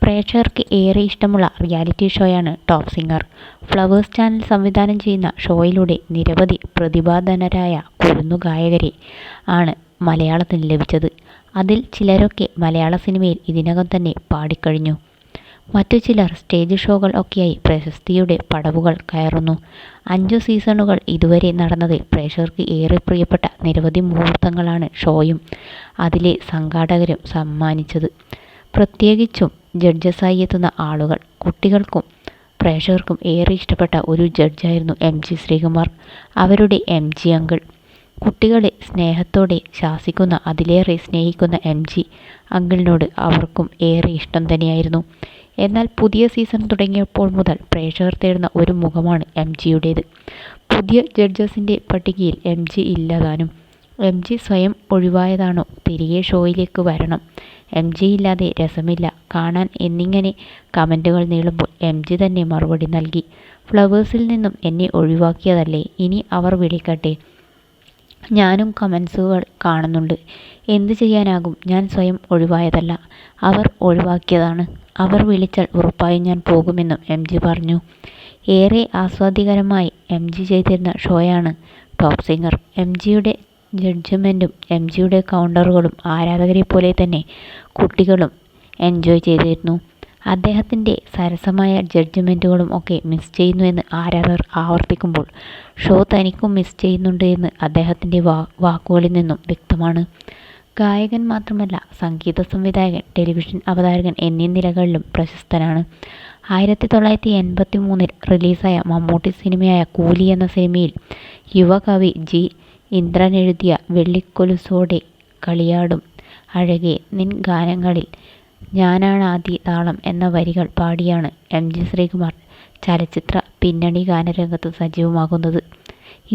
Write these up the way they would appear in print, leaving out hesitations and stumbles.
പ്രേക്ഷകർക്ക് ഏറെ ഇഷ്ടമുള്ള റിയാലിറ്റി ഷോയാണ് ടോപ്പ് സിംഗർ. ഫ്ലവേഴ്സ് ചാനൽ സംവിധാനം ചെയ്യുന്ന ഷോയിലൂടെ നിരവധി പ്രതിഭാധനരായ കുരുന്നുഗായകരെ ആണ് മലയാളത്തിന് ലഭിച്ചത്. അതിൽ ചിലരൊക്കെ മലയാള സിനിമയിൽ ഇതിനകം തന്നെ പാടിക്കഴിഞ്ഞു. മറ്റു ചിലർ സ്റ്റേജ് ഷോകൾ ഒക്കെയായി പ്രശസ്തിയുടെ പടവുകൾ കയറുന്നു. 5 സീസണുകൾ ഇതുവരെ നടന്നതിൽ പ്രേക്ഷകർക്ക് ഏറെ പ്രിയപ്പെട്ട നിരവധി മുഹൂർത്തങ്ങളാണ് ഷോയും അതിലെ സംഘാടകരും സമ്മാനിച്ചത്. പ്രത്യേകിച്ചും ജഡ്ജസായി എത്തുന്ന ആളുകൾ. കുട്ടികൾക്കും പ്രേക്ഷകർക്കും ഏറെ ഇഷ്ടപ്പെട്ട ഒരു ജഡ്ജായിരുന്നു MG ശ്രീകുമാർ. അവരുടെ MG അങ്കിൾ. കുട്ടികളെ സ്നേഹത്തോടെ ശാസിക്കുന്ന, അതിലേറെ സ്നേഹിക്കുന്ന MG അങ്കിളിനോട് അവർക്കും ഏറെ ഇഷ്ടം തന്നെയായിരുന്നു. എന്നാൽ പുതിയ സീസൺ തുടങ്ങിയപ്പോൾ മുതൽ പ്രേക്ഷകർ തേടുന്ന ഒരു മുഖമാണ് MGയുടേത്. പുതിയ ജഡ്ജസിൻ്റെ പട്ടികയിൽ MG ഇല്ലതാനും. MG സ്വയം ഒഴിവായതാണോ? തിരികെ ഷോയിലേക്ക് വരണം. MG ഇല്ലാതെ രസമില്ല കാണാൻ എന്നിങ്ങനെ കമൻറ്റുകൾ നീളുമ്പോൾ MG തന്നെ മറുപടി നൽകി. ഫ്ലവേഴ്സിൽ നിന്നും എന്നെ ഒഴിവാക്കിയതല്ലേ, ഇനി അവർ വിളിക്കട്ടെ. ഞാനും കമൻസുകൾ കാണുന്നുണ്ട്. എന്ത് ചെയ്യാനാകും, ഞാൻ സ്വയം ഒഴിവായതല്ല, അവർ ഒഴിവാക്കിയതാണ്. അവർ വിളിച്ചാൽ ഉറപ്പായും ഞാൻ പോകുമെന്നും MG പറഞ്ഞു. ഏറെ ആസ്വാദ്യകരമായി MG ചെയ്തിരുന്ന ഷോയാണ് ടോപ്പ് സിംഗർ. MGയുടെ ജഡ്ജ്മെൻറ്റും MGയുടെ കൗണ്ടറുകളും ആരാധകരെ പോലെ തന്നെ കുട്ടികളും എൻജോയ് ചെയ്തിരുന്നു. അദ്ദേഹത്തിൻ്റെ സരസമായ ജഡ്ജ്മെൻറ്റുകളും ഒക്കെ മിസ് ചെയ്യുന്നുവെന്ന് ആരാധകർ ആവർത്തിക്കുമ്പോൾ ഷോ തനിക്കും മിസ് ചെയ്യുന്നുണ്ട് എന്ന് അദ്ദേഹത്തിൻ്റെ വാക്കുകളിൽ നിന്നും വ്യക്തമാണ്. ഗായകൻ മാത്രമല്ല, സംഗീത സംവിധായകൻ, ടെലിവിഷൻ അവതാരകൻ എന്നീ നിലകളിലും പ്രശസ്തനാണ്. 1983 റിലീസായ മമ്മൂട്ടി സിനിമയായ കൂലി എന്ന സിനിമയിൽ യുവകവി G. ഇന്ദ്രൻ എഴുതിയ വെള്ളിക്കൊലുസോടെ കളിയാടും അഴകേ നിൻ ഗാനങ്ങളിൽ ഞാനാണാദ്യ താളം എന്ന വരികൾ പാടിയാണ് MG ശ്രീകുമാർ ചലച്ചിത്ര പിന്നണി ഗാനരംഗത്ത് സജീവമാകുന്നത്.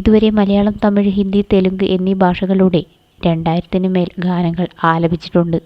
ഇതുവരെ മലയാളം, തമിഴ്, ഹിന്ദി, തെലുങ്ക് എന്നീ ഭാഷകളിലൂടെ 2000 മേൽ ഗാനങ്ങൾ ആലപിച്ചിട്ടുണ്ട്.